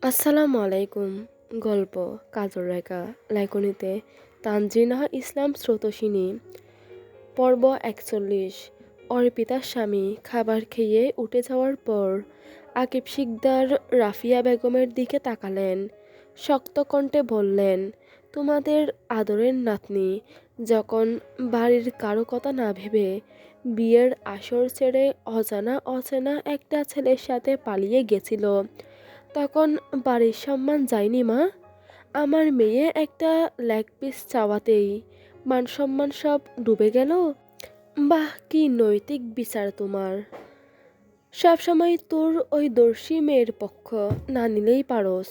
আসসালামু আলাইকুম। গল্প কাজল রেখা লেখনীতে তানজিনা ইসলাম স্রোতস্বিনী। পর্ব ৪১। অর্পিতার স্বামী খাবার খেয়ে উঠে যাওয়ার পর আকিব শিকদার রাফিয়া বেগমের দিকে তাকালেন। শক্ত কণ্ঠে বললেন, তোমাদের আদরের নাতনি যখন বাড়ির কারো কথা না ভেবে বিয়ের আসর ছেড়ে অজানা অচেনা একটা ছেলের সাথে পালিয়ে গেছিল, তখন বাড়ির সম্মান যায়নি মা? আমার মেয়ে একটা লেগ পিস চাওয়াতেই মান সম্মান সব ডুবে গেল। বাহ, কি নৈতিক বিচার তোমার! সবসময় তোর ওই দর্শী মেয়ের পক্ষ না নিলেই পারস।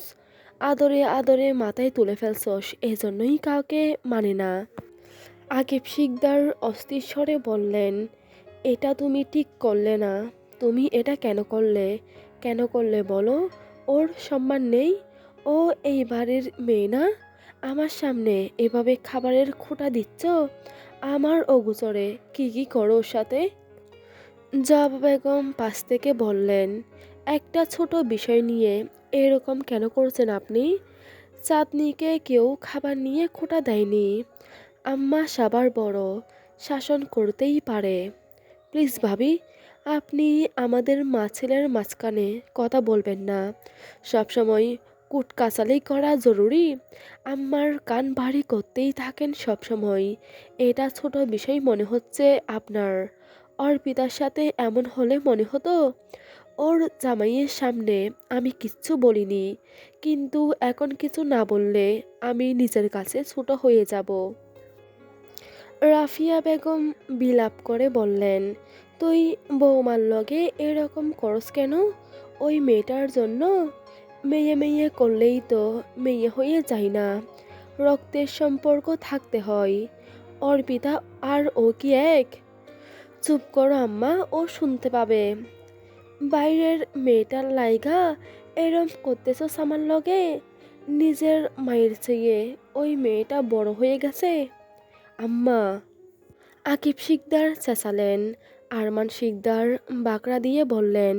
আদরে আদরে মাথায় তুলে ফেলছস, এজন্যই কাউকে মানে না। আকিব শিকদার অস্থির স্বরে বললেন, এটা তুমি ঠিক করলে না। তুমি এটা কেন করলে? কেন করলে বলো? ওর সম্মান নেই? ও এই বাড়ির মেয়ে না? আমার সামনে এভাবে খাবারের খোঁটা দিচ্ছ? আমার অগোচরে কি কি করো ওর সাথে? জবা বেগম পাশ থেকে বললেন, একটা ছোট বিষয় নিয়ে এরকম কেন করছেন আপনি? চাঁদনিকে কেউ খাবার নিয়ে খোঁটা দেয়নি। আম্মা সাবার বড়, শাসন করতেই পারে। প্লিজ ভাবি, আপনি আমাদের মা ছেলের মাঝখানে কথা বলবেন না। সবসময় কুটকাচালি করা জরুরি? আম্মার কান ভারী করতেই থাকেন সবসময়। এটা ছোট বিষয় মনে হচ্ছে আপনার। অর্পিতার সাথে এমন হলে মনে হতো? ওর জামাইয়ের সামনে আমি কিচ্ছু বলিনি, কিন্তু এখন কিছু না বললে আমি নিজের কাছে ছোট হয়ে যাব। রাফিয়া বেগম বিলাপ করে বললেন, তুই বৌমার লগে এরকম করস কেন? ওই মেয়েটার জন্য? মেয়ে মেয়ে করলেই তো মেয়ে হয়ে যায় না, রক্তের সম্পর্ক থাকতে হয়। অর্পিতা আর ও কি এক? চুপ করো আম্মা, ও শুনতে পাবে। বাইরের মেয়েটার লাইগা এরম করতেছ আমার লগে? নিজের মায়ের চেয়ে ওই মেয়েটা বড় হয়ে গেছে। আম্মা! আকিব শিকদার চেঁচালেন। আরমান শিকদার বাকড়া দিয়ে বললেন,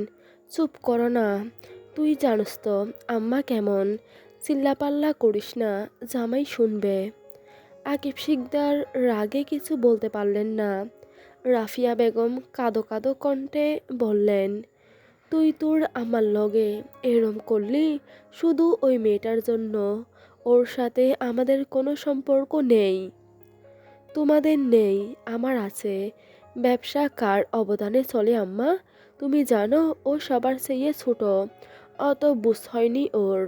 চুপ করো না। তুই জানোস তো আম্মা কেমন। চিল্লাপাল্লা করিস না, জামাই শুনবে। আকিব শিকদার রাগে কিছু বলতে পারলেন না। রাফিয়া বেগম কাঁদো কাঁদো কণ্ঠে বললেন, তুই তোর আমার লগে এরম করলি শুধু ওই মেয়েটার জন্য? ওর সাথে আমাদের কোনো সম্পর্ক নেই। তোমাদের নেই, আমার আছে। ব্যবসা কার অবদানে চলে আম্মা? তুমি জানো ও সবার চেয়ে ছোট, অত বুঝ হয়নি ওর।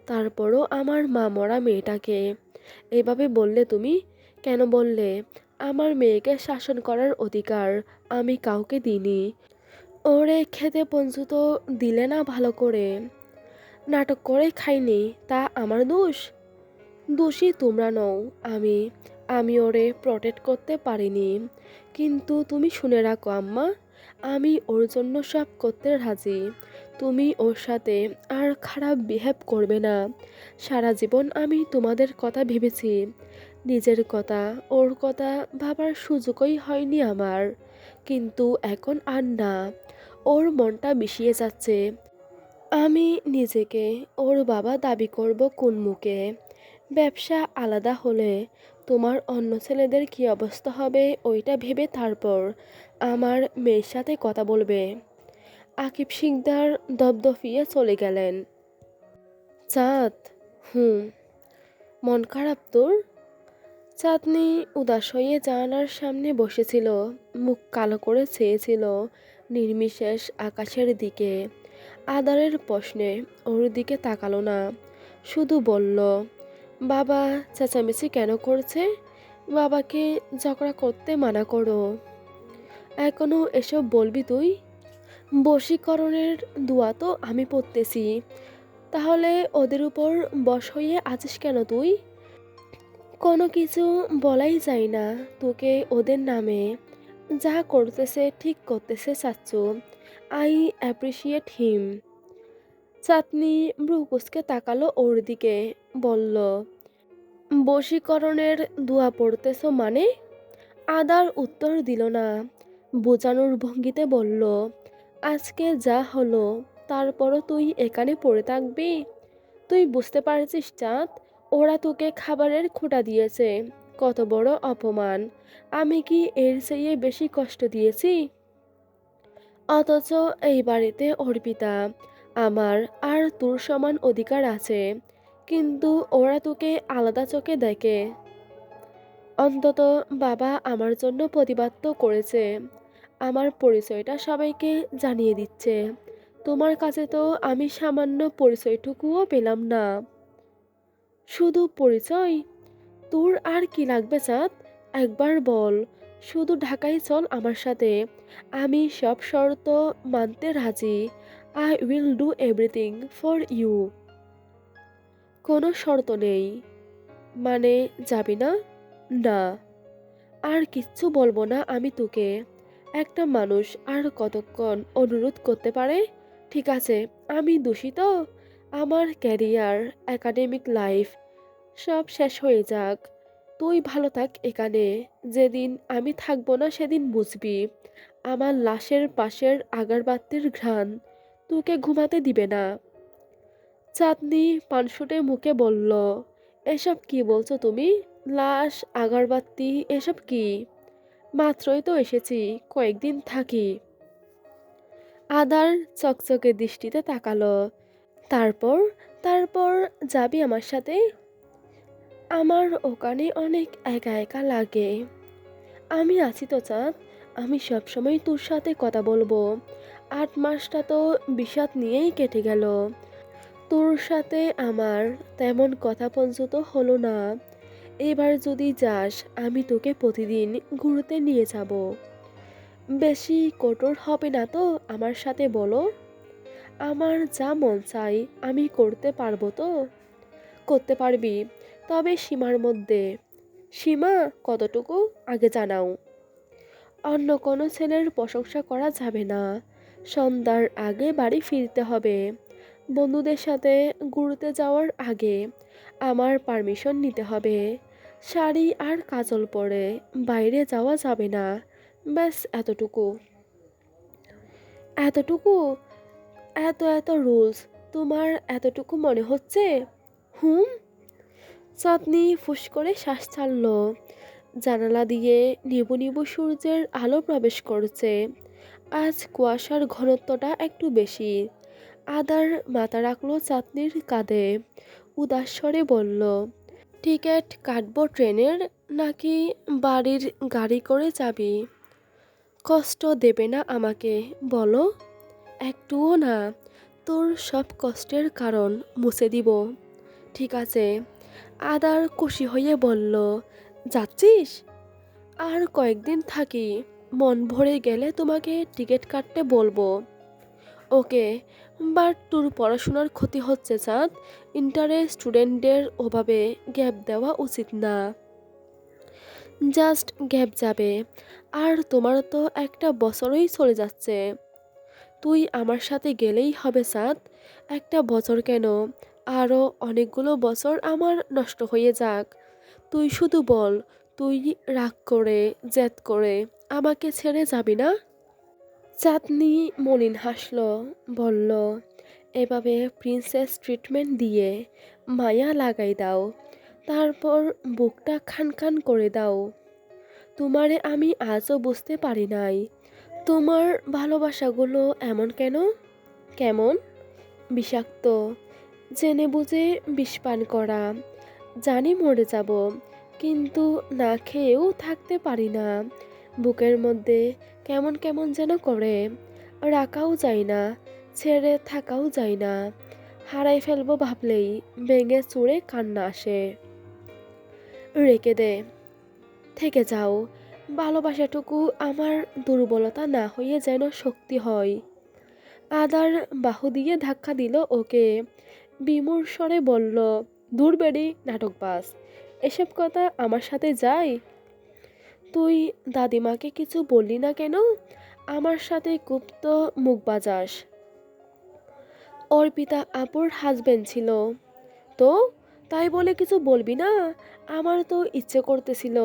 তারপরও আমার মা মরা মেয়েটাকে এভাবে বললে তুমি? কেন বললে? আমার মেয়েকে শাসন করার অধিকার আমি কাউকে দিইনি। ওরে খেতে পর্যন্ত দিলে না ভালো করে। নাটক করে খাইনি, তা আমার দোষ? দোষী তোমরা নও, আমি। আমি ওরে প্রটেক্ট করতে পারিনি। কিন্তু তুমি শুনে রাখো আম্মা, আমি ওর জন্য সব করতে রাজি। তুমি ওর সাথে আর খারাপ বিহেভ করবে না। সারা জীবন আমি তোমাদের কথা ভেবেছি, নিজের কথা। ওর কথা ভাবার সুযোগই হয়নি আমার। কিন্তু এখন আর না। ওর মনটা মিশিয়ে যাচ্ছে। আমি নিজেকে ওর বাবা দাবি করব কোন মুখে? ব্যবসা আলাদা হলে তোমার অন্য ছেলেদের কি অবস্থা হবে ওইটা ভেবে তারপর আমার মেয়ের সাথে কথা বলবে। আকিব শিকদার দপদপিয়ে চলে গেলেন। চাঁদ, হুম। মন খারাপ তোর? চাঁদনি উদাস হয়ে জানালার সামনে বসেছিল, মুখ কালো করে চেয়েছিল নির্বিশেষ আকাশের দিকে। আদারের প্রশ্নে ওর দিকে তাকালো না, শুধু বলল, বাবা চেঁচামেচি কেন করছে? বাবাকে ঝগড়া করতে মানা করো। এখনো এসব বলবি তুই? বশীকরণের দোয়া তো আমি পড়তেছি। তাহলে ওদের উপর বশ হয়ে আছিস কেন তুই? কোনো কিছু বলাই যায় না তোকে ওদের নামে। যা করতেছে ঠিক করতেছে চাচ্চু। আই অ্যাপ্রিসিয়েট হিম। চাঁদনি ভ্রু কুঁচকে তাকালো ওর দিকে, বলল, বশীকরণের দোয়া পড়তেছ মানে? আদার উত্তর দিল না, বোঝানোর ভঙ্গিতে বলল, আজকে যা হলো তারপরও তুই এখানে পড়ে থাকবি? তুই বুঝতে পারছিস চাঁদ, ওরা তোকে খাবারের খোঁটা দিয়েছে, কত বড় অপমান। আমি কি এর চেয়ে বেশি কষ্ট দিয়েছি? অথচ এই বাড়িতে অর্পিতা, আমার আর তোর সমান অধিকার আছে, কিন্তু ওরা তোকে আলাদা চোখে দেখে। অন্তত বাবা আমার জন্য প্রতিবাদ তো করেছে, আমার পরিচয়টা সবাইকে জানিয়ে দিচ্ছে। তোমার কাছে তো আমি সামান্য পরিচয়টুকুও পেলাম না। শুধু পরিচয়? তোর আর কি লাগবে চাঁদ? একবার বল। শুধু ঢাকায় চল আমার সাথে, আমি সব শর্ত মানতে রাজি। I will do everything for you. কোনো শর্ত নেই। মানে, যাবি না? না, আর কিচ্ছু বলবো না আমি তোকে। একটা মানুষ আর কতক্ষণ অনুরোধ করতে পারে? ঠিক আছে, আমি দূষিত, আমার ক্যারিয়ার, একাডেমিক লাইফ সব শেষ হয়ে যাক। তুই ভালো থাক এখানে। যেদিন আমি থাকবো না সেদিন বুঝবি আমার লাশের পাশের আগরবাতির ঘ্রাণ তোকে ঘুমাতে দিবে না। চাঁদনি পানসুটে মুখে বলল, এসব কি বলছো তুমি? লাশ, আগরবাতি, এসব কি? মাত্রই তো এসেছি, কয়েকদিন থাকি। আদার চকচকে দৃষ্টিতে তাকালো। তারপর? তারপর যাবি আমার সাথে? আমার ওখানে অনেক একা একা লাগে। আমি আছি তো চাঁদ, আমি সবসময় তোর সাথে কথা বলবো। 8 মাসটা তো বিষাদ নিয়েই কেটে গেল। তোর সাথে আমার তেমন কথা পর্যন্ত হলো না। এবার যদি যাস, আমি তোকে প্রতিদিন ঘুরতে নিয়ে যাব। বেশি কঠোর হবে না তো আমার সাথে বলো? আমার যা মন চাই আমি করতে পারবো তো? করতে পারবি, তবে সীমার মধ্যে। সীমা কতটুকু আগে জানাও। অন্য কোনো ছেলের প্রশংসা করা যাবে না। সন্ধ্যার আগে বাড়ি ফিরতে হবে। বন্ধুদের সাথে ঘুরতে যাওয়ার আগে আমার পারমিশন নিতে হবে। শাড়ি আর কাজল পরে বাইরে যাওয়া যাবে না। ব্যাস এতটুকু। এতটুকু? এত এত রুলস তোমার এতটুকু মনে হচ্ছে? হুম। চাঁদনি ফুস করে শ্বাস ছাড়ল। জানালা দিয়ে নিবু নিবু সূর্যের আলো প্রবেশ করছে। আজ কুয়াশার ঘনত্বটা একটু বেশি। আদার মাথা রাখলো চাঁদনির কাঁধে, উদাস স্বরে বলল, টিকিট কাটবো ট্রেনের, নাকি বাড়ির গাড়ি করে যাবি? কষ্ট দেবে না আমাকে, বলো? একটুও না। তোর সব কষ্টের কারণ মুছে দিব। ঠিক আছে। আদার খুশি হয়ে বলল, যাচ্ছিস? আর কয়েকদিন থাকি, মন ভরে গেলে তোমাকে টিকিট কাটতে বলবো। ওকে, বাট তোর পড়াশোনার ক্ষতি হচ্ছে চাঁদ। ইন্টারের স্টুডেন্টদের ওভাবে গ্যাপ দেওয়া উচিত না। জাস্ট গ্যাপ যাবে। আর তোমার তো একটা বছরই চলে যাচ্ছে। তুই আমার সাথে গেলেই হবে চাঁদ। একটা বছর কেন, আরও অনেকগুলো বছর আমার নষ্ট হয়ে যাক। তুই শুধু বল, তুই রাগ করে, জেদ করে আমাকে ছেড়ে যাবি না? চাঁদনি মলিন হাসল, বলল, এভাবে প্রিন্সেস ট্রিটমেন্ট দিয়ে মায়া লাগাই দাও, তারপর বুকটা খান খান করে দাও। তোমারে আমি আজও বুঝতে পারি নাই। তোমার ভালোবাসাগুলো এমন কেন? কেমন? বিষাক্ত। জেনে বুঝে বিষ পান করা। জানি মরে যাব, কিন্তু না খেয়েও থাকতে পারি না। বুকের মধ্যে কেমন কেমন যেন করে। রাখাও যায় না, ছেড়ে থাকাও যায় না। হারাই ফেলবো ভাবলেই ভেঙে চুড়ে কান্না আসে। রেখে দে, থেকে যাও। ভালোবাসাটুকু আমার দুর্বলতা না হয়ে যেন শক্তি হয়। আদার বাহু দিয়ে ধাক্কা দিল ওকে। বিমূঢ় স্বরে বলল, দূর বেড়ি নাটকবাজ, এসব কথা আমার সাথে যায়? তুই দাদিমাকে কিছু বললি না কেন? আমার সাথে গুপ্ত মুখ বাজাস। অর্পিতা আপুর হাজবেন্ড ছিল তো, তাই বলে কিছু বলবি না? আমার তো ইচ্ছে করতেছিল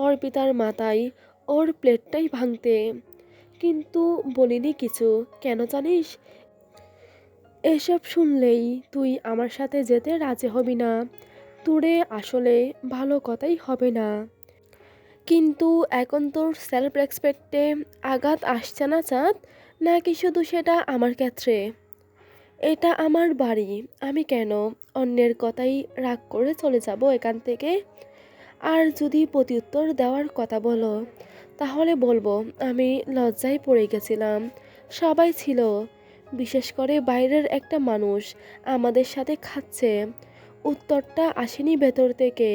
অর্পিতার মাথায় ওর প্লেটটাই ভাঙতে, কিন্তু বলিনি কিছু। কেন জানিস? এসব শুনলেই তুই আমার সাথে যেতে রাজি হবি না। তোরে আসলে ভালো কথাই হবে না। কিন্তু এখন তোর সেলফ রেসপেক্টে আঘাত আসছে না চাঁদ? নাকি শুধু সেটা আমার ক্ষেত্রে? এটা আমার বাড়ি। আমি কেন অন্যের কথাই রাগ করে চলে যাব এখান থেকে? আর যদি প্রত্যুত্তর দেওয়ার কথা বলো, তাহলে বলবো আমি লজ্জায় পড়ে গেছিলাম। সবাই ছিল, বিশেষ করে বাইরের একটা মানুষ আমাদের সাথে খাচ্ছে। উত্তরটা আসেনি ভেতর থেকে।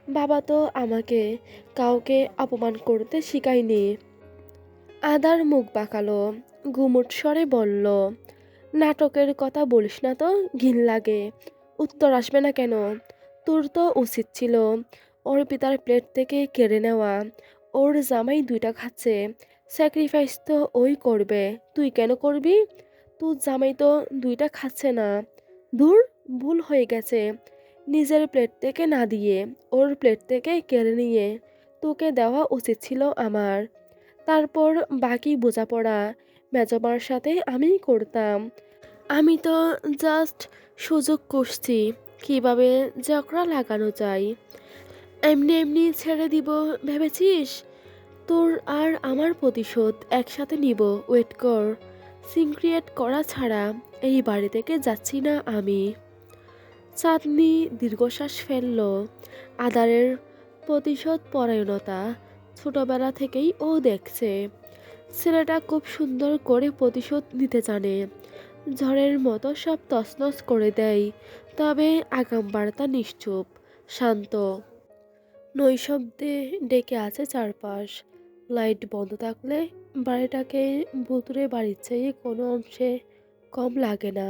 বাবা তো আমাকে কাউকে অপমান করতে শিখায়নি। আদার মুখ বাঁকালো, গুমুট স্বরে বলল, নাটকের কথা বলিস না তো, ঘিন লাগে। উত্তর আসবে না কেন? তোর তো উচিত ছিল ওর পিতার প্লেট থেকে কেড়ে নেওয়া। ওর জামাই দুইটা খাচ্ছে, স্যাক্রিফাইস তো ওই করবে, তুই কেন করবি? তোর জামাই তো দুইটা খাচ্ছে না। ধুর, ভুল হয়ে গেছে। নিজের প্লেট থেকে না দিয়ে ওর প্লেট থেকে কেড়ে নিয়ে তোকে দেওয়া উচিত ছিল আমার। তারপর বাকি বোঝাপড়া মেজমার সাথে আমি করতাম। আমি তো জাস্ট সুযোগ খুঁজছি কিভাবে ঝগড়া লাগানো যায়। এমনি এমনি ছেড়ে দিব ভেবেছিস? তোর আর আমার প্রতিশোধ একসাথে নিব, ওয়েট কর। সিন ক্রিয়েট করা ছাড়া এই বাড়ি থেকে যাচ্ছি না আমি। চাঁদনি দীর্ঘশ্বাস ফেলল। আদারের প্রতিশোধ পরায়ণতা ছোটবেলা থেকেই ও দেখছে। ছেলেটা খুব সুন্দর করে প্রতিশোধ নিতে জানে। ঝড়ের মতো সব তছনছ করে দেয়। তবে আগাম বার্তা নিশ্চুপ, শান্ত। নৈশব্দে ডেকে আছে চারপাশ। লাইট বন্ধ থাকলে বাড়িটাকে ভুতুড়ে বাড়ির চেয়ে কোনো অংশে কম লাগে না।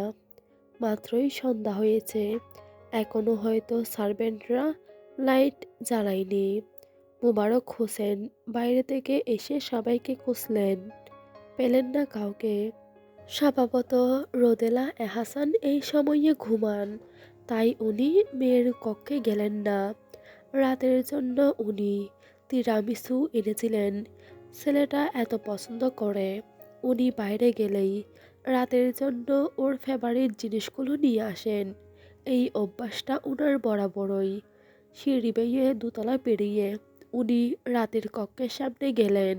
মাত্রই সন্ধ্যা হয়েছে, এখনো হয়তো সার্ভেন্টরা লাইট জ্বালায়নি। মোবারক হোসেন বাইরে থেকে এসে সবাইকে খুঁজলেন, পেলেন না কাউকে। স্বভাবত রোদেলা এহাসান এই সময়ে ঘুমান, তাই উনি মেয়ের কক্ষে গেলেন না। রাতের জন্য উনি তিরামিসু এনেছিলেন। ছেলেটা এত পছন্দ করে, উনি বাইরে গেলেই রাতের জন্য ওর ফেভারিট জিনিসগুলো নিয়ে আসেন। এই অভ্যাসটা উনার বরাবরই। সিঁড়ি বেয়ে দোতলা পেরিয়ে উনি রাতের কক্ষের সামনে গেলেন।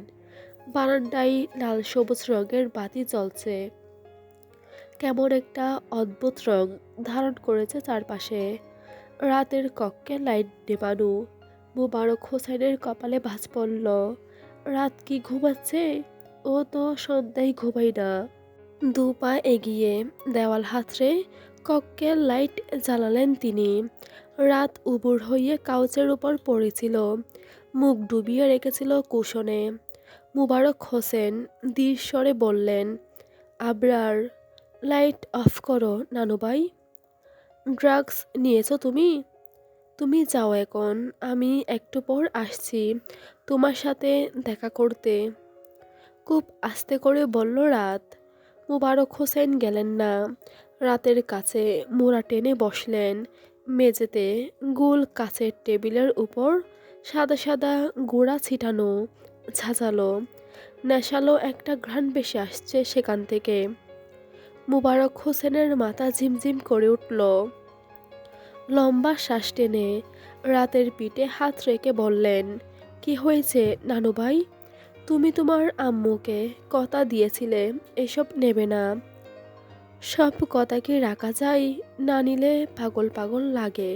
বারান্দায় লাল সবুজ রঙের বাতি জ্বলছে। কেমন একটা অদ্ভুত রং ধারণ করেছে চারপাশে। রাতের কক্ষে লাইট নেবানো। মোবারক হোসেনের কপালে ভাঁজ পড়ল। রাত কি ঘুমাচ্ছে? ও তো সন্ধ্যায় ঘুমায় না। দু পা এগিয়ে দেওয়াল হাতড়ে কক্ষের লাইট জ্বালালেন তিনি। রাত উবুর হয়ে কাউচের উপর পড়েছিল, মুখ ডুবিয়ে রেখেছিল কুশনে। মোবারক হোসেন ধীর স্বরে বললেন, আবরার, লাইট অফ করো নানুভাই। ড্রাগস নিয়েছো তুমি? তুমি যাও এখন, আমি একটু পর আসছি তোমার সাথে দেখা করতে। খুব আস্তে করে বলল রাত। মোবারক হোসেন গেলেন না। রাতের কাছে মোড়া টেনে বসলেন। মেঝেতে গোল কাচের টেবিলের উপর সাদা সাদা গুঁড়া ছিটানো, ঝাঁঝালো নেশালো একটা ঘ্রাণ বেশি আসছে সেখান থেকে। মোবারক হোসেনের মাথা ঝিমঝিম করে উঠল। লম্বা শ্বাস টেনে রাতের পিঠে হাত রেখে বললেন, কি হয়েছে নানু ভাই? তুমি তোমার আম্মুকে কথা দিয়েছিলে এসব নেবে না। সব কথা কি রাখা যায়? না নিলে পাগল পাগল লাগে।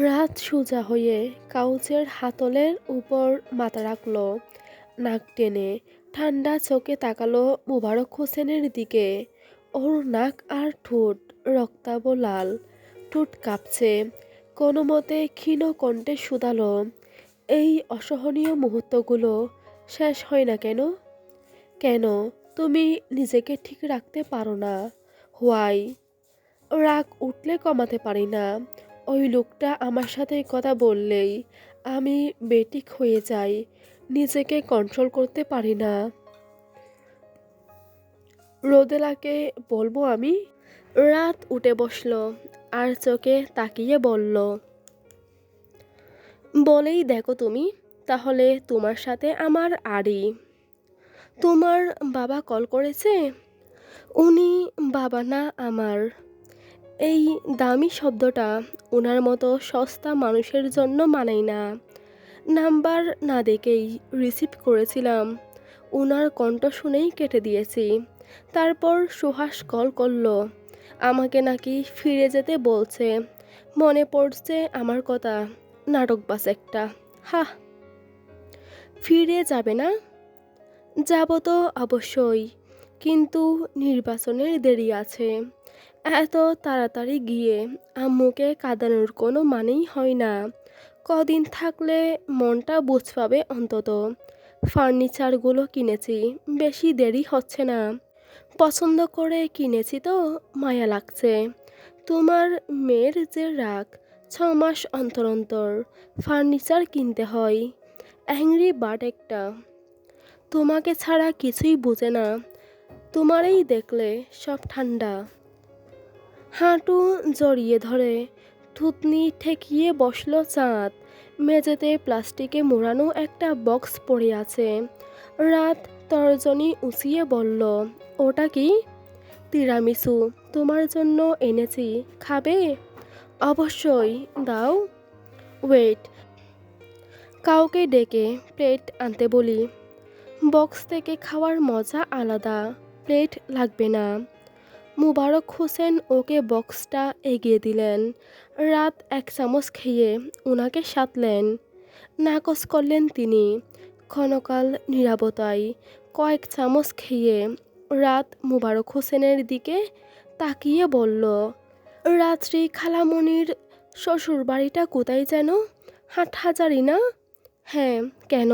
রাত সোজা হয়ে কাউচের হাতলের উপর মাথা রাখল। নাক টেনে ঠান্ডা চোখে তাকালো মোবারক হোসেনের দিকে। ওর নাক আর ঠোঁট রক্তাভ লাল, ঠোঁট কাঁপছে। কোনো মতে ক্ষীণ কণ্ঠে শুধালো, এই অসহনীয় মুহূর্তগুলো শেষ হয় না কেন? কেন তুমি নিজেকে ঠিক রাখতে পারো না? হোয়াই? রাগ উঠলে কমাতে পারি না। ওই লোকটা আমার সাথে কথা বললেই আমি বেঠিক হয়ে যাই, নিজেকে কন্ট্রোল করতে পারি না। রোদেলাকে বলবো আমি? রাত উঠে বসলো আর চোখে তাকিয়ে বলল, বলেই দেখো তুমি, তাহলে তোমার সাথে আমার আড়ি। তোমার বাবা কল করেছে? উনি বাবা না আমার। এই দামি শব্দটা ওনার মতো সস্তা মানুষের জন্য মানায় না। নাম্বার না দেখেই রিসিভ করেছিলাম। উনার কণ্ঠ শুনেই কেটে দিয়েছি। তারপর সুহাস কল করলো। আমাকে নাকি ফিরে যেতে বলছে। মনে পড়ছে আমার কথা। নাটকবাজ একটা। হাহ। ফিরে যাবে না? যাব তো অবশ্যই, কিন্তু নির্বাচনের দেরি আছে। এত তাড়াতাড়ি গিয়ে আম্মুকে কাঁদানোর কোনো মানেই হয় না। কদিন থাকলে মনটা বুঝ পাবে অন্তত। ফার্নিচারগুলো কিনেছি, বেশি দেরি হচ্ছে না। পছন্দ করে কিনেছি তো মায়া লাগছে। তোমার মেয়ের যে রাগ, 6 মাস অন্তর অন্তর ফার্নিচার কিনতে হয়। অ্যাংরি বার্ড একটা। তোমাকে ছাড়া কিছুই বোঝে না। তোমারই দেখলে সব ঠান্ডা। হাঁটু জড়িয়ে ধরে থুতনি ঠেকিয়ে বসলো চাঁদ। মেঝেতে প্লাস্টিকে মোড়ানো একটা বক্স পড়ে আছে। রাত তর্জনী উঁচিয়ে বলল, ওটা কি? তিরামিসু তোমার জন্য এনেছি, খাবে? অবশ্যই, দাও। ওয়েট, কাউকে ডেকে প্লেট আনতে বলি। বক্স থেকে খাওয়ার মজা আলাদা। প্লেট লাগবে না। মুবারক হোসেন ওকে বক্সটা এগিয়ে দিলেন। রাত 1 চামচ খেয়ে উনাকে সাধলেন। নাকচ করলেন তিনি। ক্ষণকাল নীরবতায় কয়েক চামচ খেয়ে রাত মুবারক হোসেনের দিকে তাকিয়ে বলল, রাত্রি খালামণির শ্বশুর বাড়িটা কোথায় যেন? হাটহাজারি না? হ্যাঁ, কেন?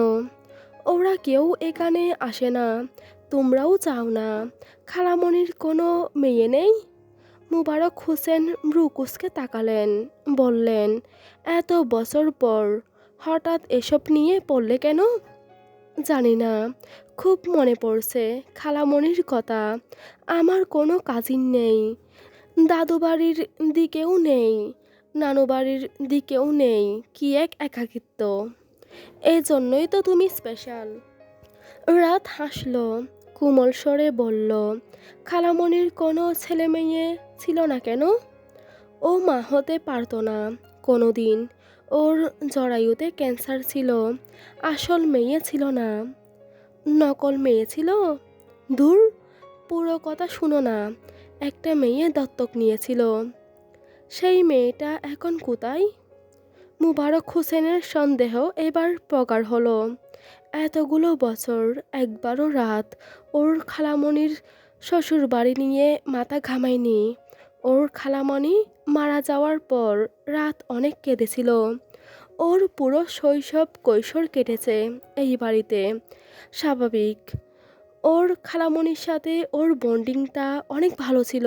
ওরা কেউ এখানে আসে না। তোমরাও চাও না? খালামণির কোনো মেয়ে নেই? মুবারক হোসেন ভ্রু কুঁচকে তাকালেন। বললেন, এত বছর পর হঠাৎ এসব নিয়ে পড়লে কেন? জানি না, খুব মনে পড়ছে খালামণির কথা। আমার কোনো কাজিন নেই। দাদু বাড়ির দিকেও নেই, নানু বাড়ির দিকেও নেই। কি এক একাকিত্ব। এই জন্যই তো তুমি স্পেশাল। রাত হাসল, কোমল স্বরে বলল, খালামণির কোনো ছেলে মেয়ে ছিল না কেন? ও মা হতে পারতো না কোনো দিন। ওর জরায়ুতে ক্যান্সার ছিল। আসল মেয়ে ছিল না, নকল মেয়ে ছিল। ধুর, পুরো কথা শুনো না। একটা মেয়ে দত্তক নিয়েছিল। সেই মেয়েটা এখন কোথায়? মুবারক হোসেনের সন্দেহ এবার প্রগাঢ় হলো। এতগুলো বছর একবারও রাত ওর খালামণির শ্বশুর বাড়ি নিয়ে মাথা ঘামায়নি। ওর খালামণি মারা যাওয়ার পর রাত অনেক কেঁদেছিল। ওর পুরো শৈশব কৈশোর কেটেছে এই বাড়িতে। স্বাভাবিক। ওর খালামণির সাথে ওর বন্ডিংটা অনেক ভালো ছিল।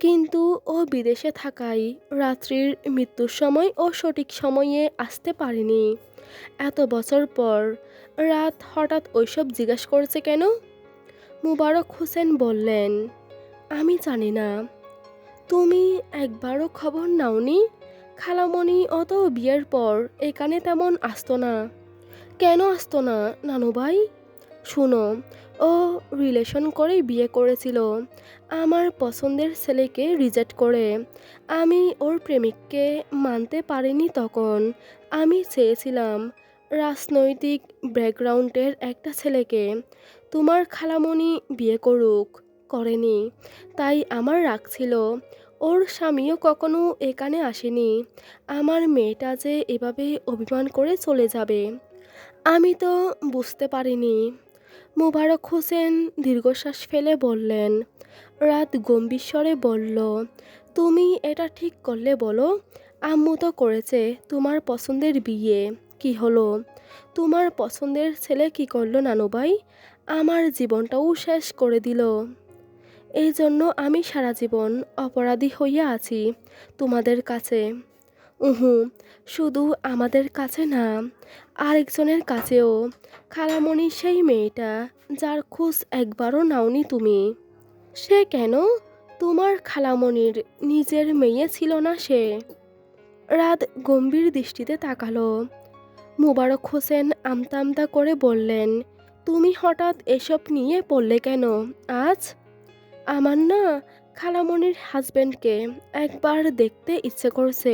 কিন্তু ও বিদেশে থাকায় রাত্রির মৃত্যুর সময় ও সঠিক সময়ে আসতে পারেনি। এত বছর পর রাত হঠাৎ ওইসব জিজ্ঞাসা করছে কেন? মুবারক হোসেন বললেন, আমি জানি না। তুমি একবারও খবর নাওনি? খালামণি অত বিয়ের পর এখানে তেমন আসতো না। কেন আসতো না নানুভাই? শুনো, ও রিলেশন করেই বিয়ে করেছিল। আমার পছন্দের ছেলেকে রিজেক্ট করে। আমি ওর প্রেমিককে মানতে পারিনি তখন। আমি চেয়েছিলাম রাজনৈতিক ব্যাকগ্রাউন্ডের একটা ছেলেকে। তোমার খালামণি বিয়ে করুক, করেনি। তাই আমার রাগ ছিল। ওর স্বামীও কখনো এখানে আসেনি। আমার মেয়েটা যে এভাবে অভিমান করে চলে যাবে আমি তো বুঝতে পারিনি। মোবারক হোসেন দীর্ঘশ্বাস ফেলে বললেন। রাত গম্ভীর স্বরে বলল, তুমি এটা ঠিক করলে বলো? আম্মু তো করেছে তোমার পছন্দের বিয়ে। কি হলো? তোমার পছন্দের ছেলে কি করলো নানুভাই? আমার জীবনটাও শেষ করে দিল। এই জন্য আমি সারা জীবন অপরাধী হইয়া আছি তোমাদের কাছে। উহু, শুধু আমাদের কাছে না, আরেকজনের কাছেও। খালামণি সেই মেয়েটা যার খোঁজ একবারও নাওনি তুমি। সে কেন? তোমার খালামণির নিজের মেয়ে ছিল না সে? রাত গম্ভীর দৃষ্টিতে তাকালো। মুবারক হোসেন আমতা আমতা করে বললেন, তুমি হঠাৎ এসব নিয়ে পড়লে কেন আজ? আমার না খালামণির হাজবেন্ডকে একবার দেখতে ইচ্ছে করছে।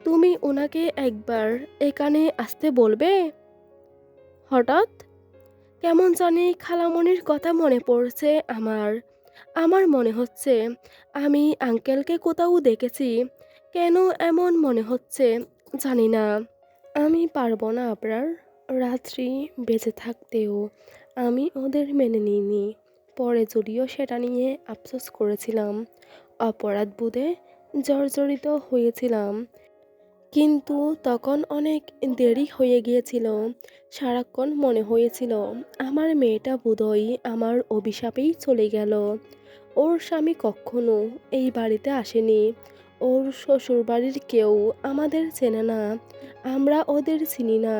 তুমি ওনাকে একবার এখানে আসতে বলবে? হঠাৎ কেমন জানি খালামণির কথা মনে পড়ছে আমার। আমার মনে হচ্ছে আমি আঙ্কেলকে কোথাও দেখেছি। কেন এমন মনে হচ্ছে জানি না। আমি পারবো না আবরার। রাত্রি বেঁচে থাকতেও আমি ওদের মেনে নিইনি। পরে যদিও সেটা নিয়ে আফসোস করেছিলাম। অপরাধবোধে জর্জরিত হয়েছিলাম। কিন্তু তখন অনেক দেরি হয়ে গিয়েছিল। সারাক্ষণ মনে হয়েছিল আমার মেয়েটা বোধহয় আমার অভিশাপেই চলে গেল। ওর স্বামী কখনো এই বাড়িতে আসেনি। ওর শ্বশুরবাড়ির কেউ আমাদের চেনে না। আমরা ওদের চিনি না।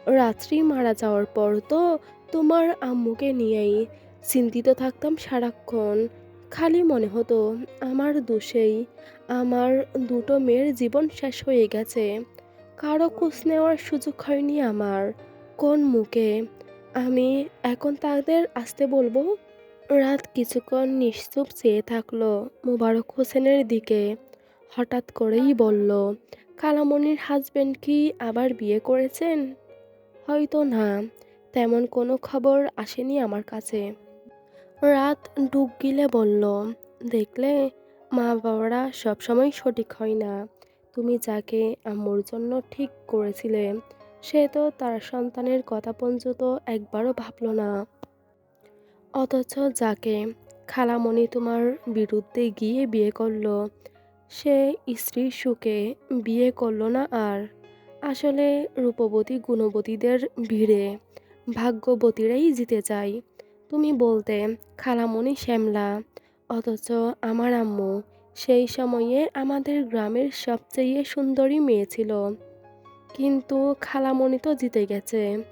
রাত্রি মারা যাওয়ার পর তো তোমার আম্মুকে নিয়েই চিন্তিত থাকতাম সারাক্ষণ। খালি মনে হতো আমার দোষেই আমার দুটো মেয়ের জীবন শেষ হয়ে গেছে। কারো খোঁজ নেওয়ার সুযোগ হয়নি আমার। কোন মুখে আমি এখন তাদের আসতে বলবো? রাত কিছুক্ষণ নিশ্চুপ চেয়ে থাকলো মোবারক হোসেনের দিকে। হঠাৎ করেই বলল, খালামণির হাজবেন্ড কি আবার বিয়ে করেছেন? হয়তো না, তেমন কোনো খবর আসেনি আমার কাছে। রাত ডুব গিলে বলল, দেখলে মা বাবারা সবসময় সঠিক হয় না। তুমি যাকে আম্মুর জন্য ঠিক করেছিলে সে তো তার সন্তানের কথা পর্যন্ত একবারও ভাবল না। অথচ যাকে খালামণি তোমার বিরুদ্ধে গিয়ে বিয়ে করলো সে স্ত্রীর সুখে বিয়ে করলো না আর। আসলে রূপবতী গুণবতীদের ভিড়ে ভাগ্যবতীরাই জিতে যায়। তুমি বলতে খালামণি শ্যামলা, অথচ আমার আম্মু সেই সময়ে আমাদের গ্রামের সবচেয়ে সুন্দরী মেয়ে ছিল। কিন্তু খালামণি তো জিতে গেছে,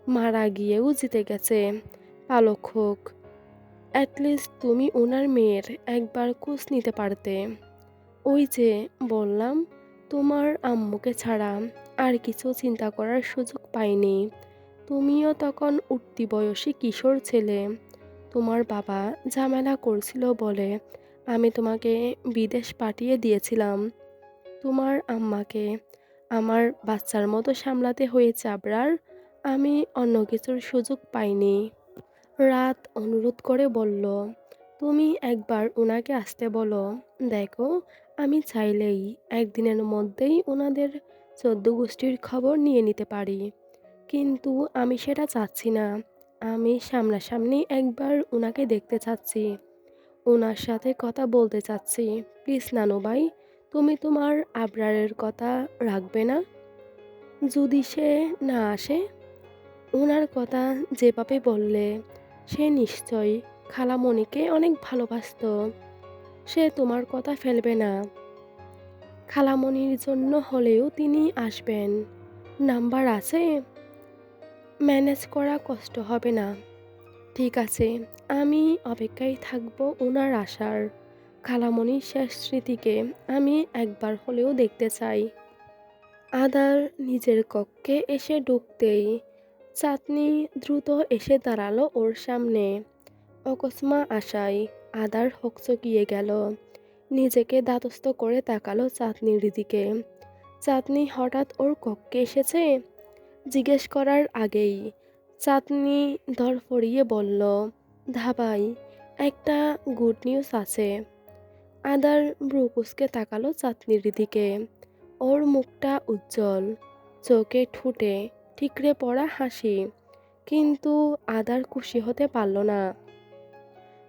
মারা গিয়েও জিতে গেছে। পালক হোক, অ্যাটলিস্ট তুমি ওনার মেয়ের একবার খোঁজ নিতে পারতে। ওই যে বললাম, তোমার আম্মুকে ছাড়া আর কিছু চিন্তা করার সুযোগ পাইনি। তুমিও তখন উঠতি বয়সী কিশোর ছেলে। তোমার বাবা ঝামেলা করছিল বলে আমি তোমাকে বিদেশ পাঠিয়ে দিয়েছিলাম। তোমার আম্মাকে আমার বাচ্চার মতো সামলাতে হয়েছে আবরার। আমি অন্য কিছুর সুযোগ পাইনি। রাত অনুরোধ করে বলল, তুমি একবার ওনাকে আসতে বলো। দেখো, আমি চাইলেই একদিনের মধ্যেই ওনাদের ১৪ গোষ্ঠীর খবর নিয়ে নিতে পারি। কিন্তু আমি সেটা চাচ্ছি না। আমি সামনাসামনি একবার ওনাকে দেখতে চাচ্ছি। ওনার সাথে কথা বলতে চাচ্ছি। প্লিজ নানু ভাই, তুমি তোমার আবরারের কথা রাখবে না? যদি সে না আসে? ওনার কথা যেভাবে বললে, সে নিশ্চয়ই খালামণিকে অনেক ভালোবাসতো। সে তোমার কথা ফেলবে না। খালামণির জন্য হলেও তিনি আসবেন। নাম্বার আছে? ম্যানেজ করা কষ্ট হবে না। ঠিক আছে, আমি অপেক্ষায় থাকবো ওনার আসার। খালামণির শেষ স্মৃতিকে আমি একবার হলেও দেখতে চাই। আদার নিজের কক্ষে এসে ঢুকতেই চাঁদনি দ্রুত এসে দাঁড়ালো ওর সামনে। অকস্মা আশায় আদার হকচকিয়ে গেল। নিজেকে ধাতস্থ করে তাকালো চাঁদনির দিকে। চাঁদনি হঠাৎ ওর কক্ষে এসেছে জিজ্ঞেস করার আগেই চাঁদনি ধরফরিয়ে বলল, ধাবাই, একটা গুড নিউজ আছে। আদার ভ্রু কুঁচকে তাকালো চাঁদনির দিকে। ওর মুখটা উজ্জ্বল, চোখে ঠোঁটে ঠিকরে পড়া হাসি। কিন্তু আদার খুশি হতে পারল না।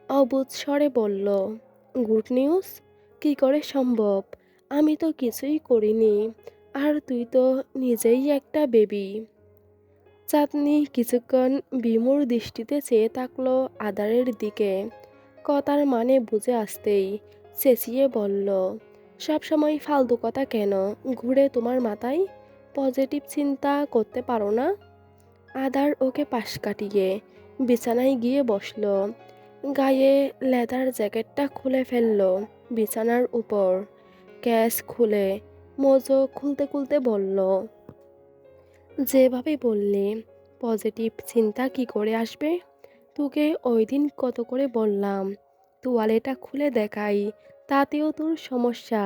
অবুঝ স্বরে বলল, গুড নিউজ? কি করে সম্ভব? আমি তো কিছুই করিনি। আর তুই তো নিজেই একটা বেবি। চাঁদনি কিছুক্ষণ বিমূঢ় দৃষ্টিতে চেয়ে থাকলো আদারের দিকে। কথার মানে বুঝে আসতেই চেঁচিয়ে বলল, সবসময় ফালতু কথা কেন ঘুরে তোমার মাথায়? পজিটিভ চিন্তা করতে পারো না? আদার ওকে পাশ কাটিয়ে বিছানায় গিয়ে বসলো। গায়ে লেদার জ্যাকেটটা খুলে ফেললো বিছানার উপর। ক্যাশ খুলে মোজো খুলতে খুলতে বলল, যেভাবে বললে পজিটিভ চিন্তা কি করে আসবে? তোকে ওই দিন কত করে বললাম তোয়ালেটা খুলে দেখাই, তাতেও তোর সমস্যা।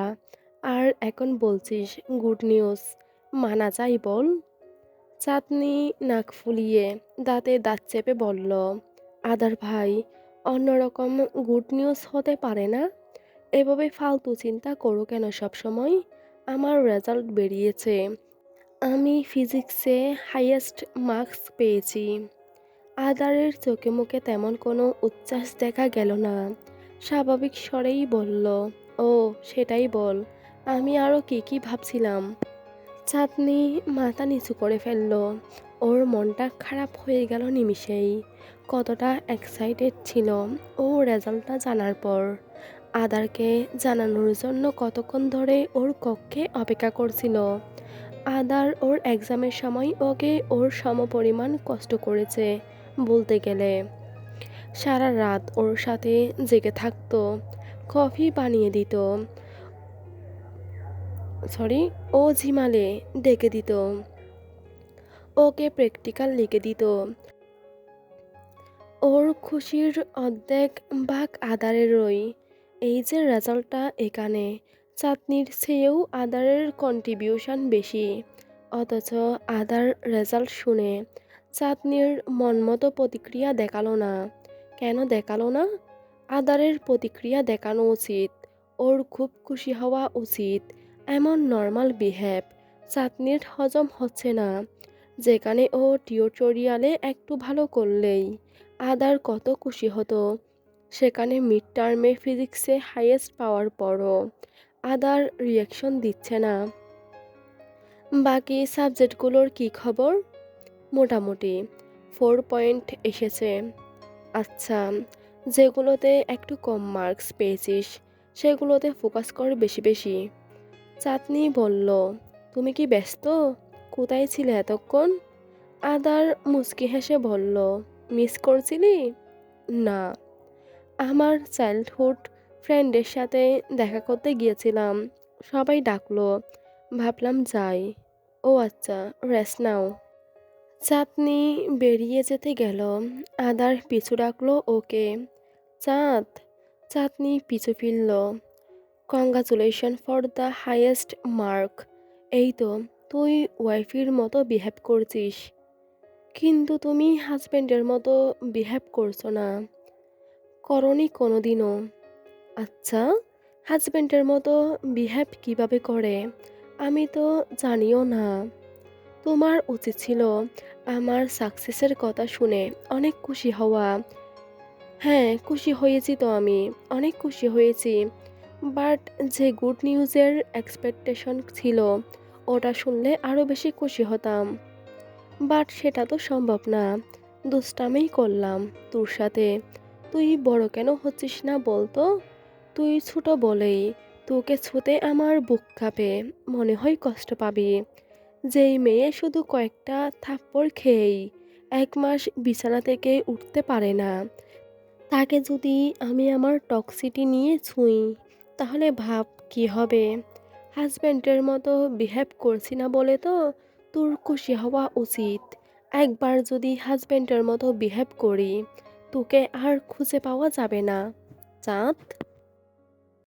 আর এখন বলছিস গুড নিউজ, মানা যায় বল? চাঁদনি নাক ফুলিয়ে দাঁতে দাঁত চেপে বলল, আদার ভাই, অন্যরকম গুড নিউজ হতে পারে না? এভাবে ফালতু চিন্তা করো কেন সব সময়? আমার রেজাল্ট বেরিয়েছে, আমি ফিজিক্সে হাইয়েস্ট মার্কস পেয়েছি। আদারের চোখে মুখে তেমন কোনো উচ্ছ্বাস দেখা গেল না। স্বাভাবিক স্বরেই বলল, ও সেটাই বল, আমি আরও কি কি ভাবছিলাম। চাঁদনি মাথা নিচু করে ফেলল। ওর মনটা খারাপ হয়ে গেল নিমিষেই। কতটা এক্সাইটেড ছিল ও রেজাল্টটা জানার পর। আদারকে জানানোর জন্য কতক্ষণ ধরে ওর কক্ষে অপেক্ষা করছিল। আদার ওর এক্সামের সময় ওকে ওর সমপরিমাণ কষ্ট করেছে বলতে গেলে। সারা রাত ওর সাথে জেগে থাকতো, কফি বানিয়ে দিত, সরি, ও ঝিমালে ডেকে দিত, ওকে প্র্যাকটিক্যাল লিখে দিত। ওর খুশির অর্ধেক ভাগ আদারেরই। এই যে রেজাল্টটা এখানে, চাঁদনির চেয়েও আদারের কন্ট্রিবিউশন বেশি। অথচ আদার রেজাল্ট শুনে চাঁদনির মনমতো প্রতিক্রিয়া দেখালো না। কেন দেখালো না? আদারের প্রতিক্রিয়া দেখানো উচিত, ওর খুব খুশি হওয়া উচিত। এমন নর্মাল বিহেভ চাঁদনির হজম হচ্ছে না। যেখানে ও টিউটোরিয়ালে একটু ভালো করলেই আদার কত খুশি হতো, সেখানে মিড টার্মে ফিজিক্সে হাইয়েস্ট পাওয়ার পরও আদার রিয়াকশন দিচ্ছে না। বাকি সাবজেক্টগুলোর কি খবর? মোটামুটি 4 পয়েন্ট এসেছে। আচ্ছা, যেগুলোতে একটু কম মার্কস পেয়েছিস সেগুলোতে ফোকাস কর বেশি বেশি। চাঁদনি বলল, তুমি কি ব্যস্ত? কোথায় ছিলে এতক্ষণ? আদার মুচকি হেসে বলল, মিস করছিলি? না, আমার চাইল্ডহুড ফ্রেন্ডের সাথে দেখা করতে গিয়েছিলাম, সবাই ডাকলো, ভাবলাম যাই। ও আচ্ছা, রেস্ট নাও। চাঁদনি বেরিয়ে যেতে গেল। আদার পিছু ডাকলো ওকে। চাঁদ। চাঁদনি পিছু ফিরল। Congratulation for the highest mark. এই তো, তুই ওয়াইফের মতো বিহেভ করছিস, কিন্তু তুমি হাজবেন্ডের মতো বিহেভ করছো না। করনি কোনোদিনও। আচ্ছা, হাজবেন্ডের মতো বিহেভ কিভাবে করে আমি তো জানিও না। তোমার উচিত ছিল আমার সাকসেসের কথা শুনে অনেক খুশি হওয়া। হ্যাঁ, খুশি হয়েছি তো, আমি অনেক খুশি হয়েছি। বাট যে গুড নিউজের এক্সপেকটেশন ছিল ওটা শুনলে আরও বেশি খুশি হতাম। বাট সেটা তো সম্ভব না। দুষ্টামিই করলাম তোর সাথে। তুই বড় কেন হচ্ছিস না বলতো? তুই ছোট বলেই তোকে ছুঁতে আমার বুক কাঁপে, মনে হয় কষ্ট পাবি। যেই মেয়ে শুধু কয়েকটা থাপ্পড় খেয়েই 1 মাস বিছানা থেকে উঠতে পারে না, তাকে যদি আমি আমার টক্সিটি নিয়ে ছুঁই, তাহলে ভাব কি হবে। হাজব্যান্ডের মতো বিহেভ করছি না বলে তো তোর খুশি হওয়া উচিত। একবার যদি হাজব্যান্ডের মতো বিহেভ করি, তোকে আর খুঁজে পাওয়া যাবে না। চাঁদ।